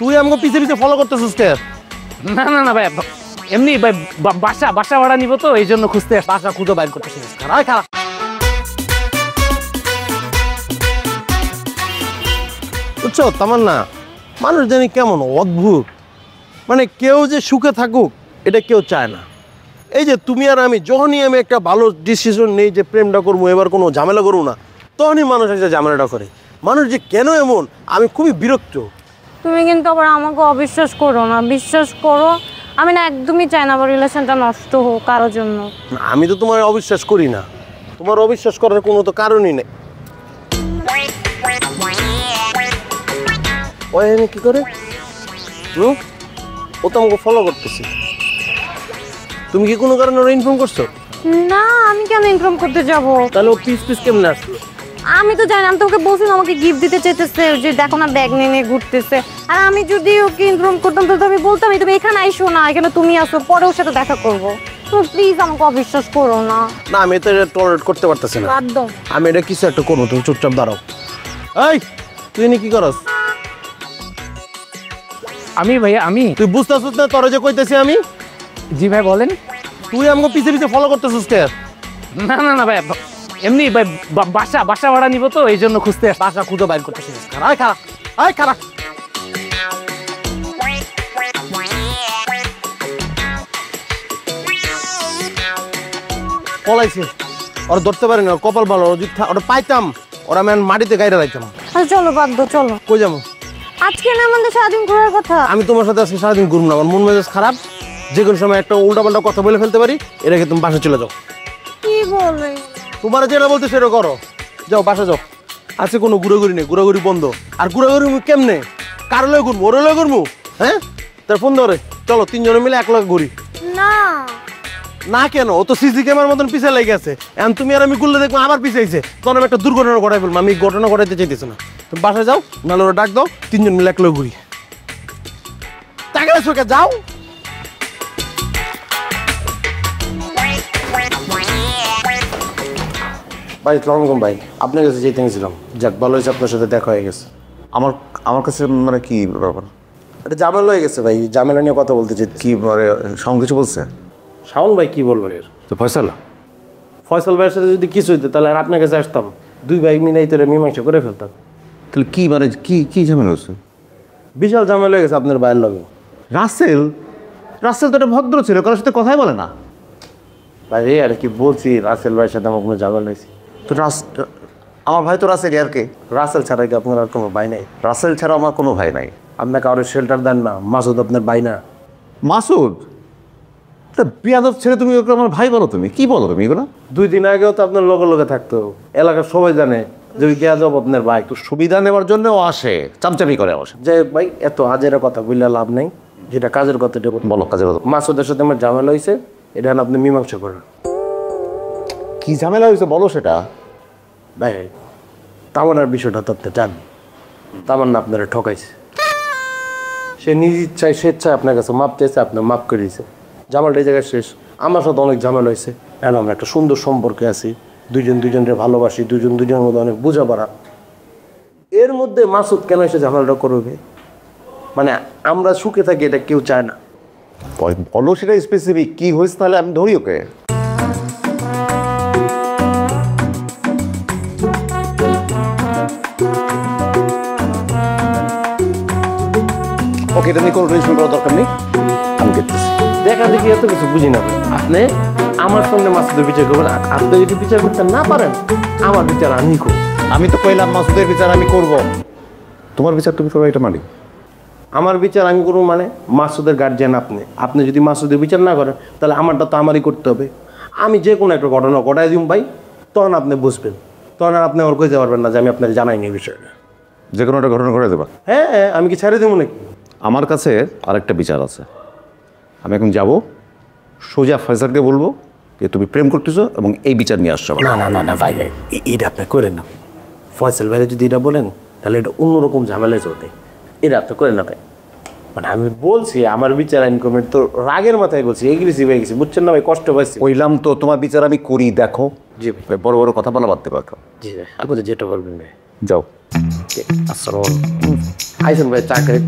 তুই আমাকে পিছে পিছে ফলো করতেছিস কে? না না না ভাই, এমনি ভাই বাসা ভাড়া নিব তো এই জন্য খুঁজতে বাসা খুঁজে বাইর করতেছি। খারাপ বুঝছো তামান্না, মানুষ জানি কেমন অদ্ভুত, মানে কেউ যে সুখে থাকুক এটা কেউ চায় না। এই যে তুমি আর আমি, যখনই আমি একটা ভালো ডিসিশন নেই যে প্রেমটা করবো, এবার কোনো ঝামেলা করবো না, তখনই মানুষ এসে ঝামেলাটা করে। মানুষ যে কেন এমন, আমি খুবই বিরক্ত। তুমি কিন্তু আবার আমাকে অবিশ্বাস করো না, বিশ্বাস করো। আমি না একদমই চাই না আবার রিলেশনটা নষ্ট হোক কারোর জন্য। আমি তো তোমার অবিশ্বাস করি না, তোমার অবিশ্বাস করার কোনো তো কারণই নেই। ওই কি করে ও তো আমাকে ফলো করতেছি। তুমি কি কোনো কারণে ওরা ইনফর্ম করছো? না, আমি কেন ইনফর্ম করতে যাব? তাহলে ও পিস কেমনে আসলো? আমি তো জানি, আমি তো ওকে বলছিলাম আমাকে গিফট দিতে চাইতেছে, যে দেখো না ব্যাগ নিয়ে নিয়ে ঘুরতেছে। আর আমি যদি ওকে ইনফর্ম করতাম তো আমি বলতাম তুমি এখানে আইসো না, এখানে তুমি আসো, পরে ওর সাথে দেখা করবো। তো প্লিজ আমাকে অবিশ্বাস করো না। না, আমি এটা টলারেট করতে পারতেছি না। বাদ দাও, আমি এটা কিছু একটা করবো, তুমি চুপচাপ দাঁড়াও। এই তুই নি কি করস? আমি ভাইয়া আমি তুই বুঝতেছিস না তোর যে কইতেছি আমি? জি ভাই বলেন। তুই আমাকে পিছে পিছে ফলো করতেছিস কে? না না না ভাই, এমনি ভাই বাসা ভাড়া নিব তো এই জন্য খুঁজতে বাসা খুঁজে বাইর করতেছি। খারাপ পলাইছে, ওরা ধরতে পারি না, কপাল ভালো। ওরা পাইতাম, ওরা আমি মাটিতে গাইরা রাখতাম। আচ্ছা চলো বাদ দাও, চলো। কই যাবো? আজকে না আমাদের সারাদিন ঘোরার কথা। আমি তোমার সাথে আজকে সারাদিন ঘুরবো না, আমার মন মেজাজ খারাপ। যে কোনো সময় একটা উল্টাপাল্টা কথা বলে ফেলতে পারি, এর আগে তুমি বাসা চলে যাও। কি বলে? তোমার যেটা বলতে সেটা করো, যাও বাসা যাও। আজকে কোনো ঘুরাঘুরি নেই, ঘুরাঘুরি বন্ধ। আর ঘুরাঘুরি কেমনে? কারো লয়ে ঘুরবো, ওরে লয়ে ঘুরবো? হ্যাঁ, তার ফোন ধরে চলো তিনজনে মিলে এক লাখ ঘুরি। না না কেন? ও তো সিসি ক্যামেরার মতন পিছিয়ে লেগে আছে। এখন তুমি আর আমি গুললে দেখবো আবার পিছিয়েছে, তখন আমি একটা দুর্ঘটনা ঘটাই ফেলবো। আমি ঘটনা ঘটাইতে চাইতেছি না। তুমি বাসায় যাও, নাহলে ওরা ডাক দাও, তিনজন মিলে এক লাখ ঘুরি। টাকা চোখে যাও। ভাই আসসালামু ভাই, আপনার কাছে যেতে গেছিলাম। যাক ভালো হয়েছে, আপনার সাথে দেখা হয়ে গেছে। আমার কাছে মানে কি ব্যাপার? এটা ঝামেলা হয়ে গেছে ভাই, ঝামেলা নিয়ে কথা বলতে চাই। কি মানে শাওন কিছু বলছে? শাওন ভাই কি বলবো এর? তো ফয়সালা ফয়সাল ভাইয়ের সাথে যদি কিছু হইতো তাহলে আর আপনার কাছে আসতাম, দুই ভাই মিলাই তোরে মীমাংসা করে ফেলতাম। তাহলে কি মানে কি ঝামেলা হচ্ছে? বিশাল ঝামেলা হয়ে গেছে আপনার ভাইয়ের লগে। রাসেল তো একটা ভদ্র ছিল, কারোর সাথে কথাই বলে না। ভাই আর কি বলছি, রাসেল ভাইয়ের সাথে আমার কোনো ঝামেলা হয়েছে? তো আমার ভাই তো রাসেল, আর কে? রাসেল ছাড়া কি আপনার আর কোনো ভাই নাই? রাসেল ছাড়া আমার কোনো ভাই নাই। আপনাকে আরো শেল্টার দেন না? মাসুদ আপনার ভাই না? মাসুদ বিয়াদব ছেলে, তুমি ওকে আমার ভাই বলো? তুমি কি বলো তুমি এগুলো? 2 দিন আগেও তো আপনার লগে থাকতো, এলাকার সবাই জানে যে ওই বিয়াদব আপনার ভাই। একটু সুবিধা নেওয়ার জন্য ও আসে, চামচামি করে আসে। যে ভাই এত হাজারের কথা বললে লাভ নেই, যেটা কাজের কথা এটা বলো। কাজের কথা। মাসুদের সাথে আমার ঝামেলা হয়েছে, এটা আপনি মীমাংসা করেন। কি ঝামেলা হয়েছে বলো সেটা। ভাই তামান্নার বিষয়টা তো আপনি জানেন, তামান্না আপনারা ঠকাইছে। সে নিজ ইচ্ছায় স্বেচ্ছায় আপনার কাছে মাপ চেয়েছে, আপনার মাপ করে দিয়েছে। ঝামেলাটা এই জায়গায় শেষ। আমার সাথে অনেক ঝামেলা হয়েছে, এখন আমরা একটা সুন্দর সম্পর্কে আছি, দুজনকে ভালোবাসি, দুজনের মধ্যে অনেক বোঝাপড়া। এর মধ্যে মাসুদ কেন এসে ঝামেলাটা করবে? মানে আমরা সুখে থাকি, এটা কেউ চায় না। বলো সেটা স্পেসিফিক কি হয়েছে, তাহলে আমি ধরি ওকে। ওকে, এটা নিয়ে কোনো টেনশন করার দরকার নেই, আমি দেখতেছি। দেখা দেখি এত কিছু বুঝি না ভাই। আপনি আমার সঙ্গে মাসুদের বিচার করবেন, আপনি যদি বিচার করতে না পারেন আমার বিচার আমি করব। আমি তো কইলাম মাসুদের বিচার আমি করব, তোমার বিচার তুমি করবে, এটা মানি। আমার বিচার আমি করবো মানে? মাসুদের গার্জিয়ান আপনি যদি মাসুদের বিচার না করেন তাহলে আমারটা তো আমারই করতে হবে। আমি যে কোনো একটা ঘটনা ঘটাই দিন ভাই, তখন আপনি বুঝবেন, তখন আর আপনি আমার কইতে পারবেন না যে আমি আপনার জানাইনি এই বিষয়টা। যে কোনো একটা ঘটনা ঘটাই দেবা? হ্যাঁ, আমি কি ছেড়ে দেবো নাকি? আমার কাছে আরেকটা বিচার আছে। আমি এখন যাব, সোজা ফয়সালকে বলবো যে তুমি প্রেম করতেছো এবং এই বিচার নিয়ে আসছো। না ভাই, এটা আপনি করেন না। ফয়সাল ভাই যদি এটা বলেন তাহলে এটা অন্যরকম ঝামেলায় চলবে। এটা আপনি করেন না ভাই। মানে আমি বলছি আমার বিচার আইন করবেন, তো রাগের মাথায় বলছি, এগ্রেসিভ হয়ে গেছি, বুঝছেন না ভাই? কষ্ট পাইছি। কইলাম তো তোমার বিচার আমি করি, দেখো। জি ভাই, বড় বড় কথা বলা বাড়তে পারো। জি ভাই, আপনি যেটা বলবেন ভাই। যাও। আসসালামু আলাইকুম। আইসেন ভাই, চা খাই।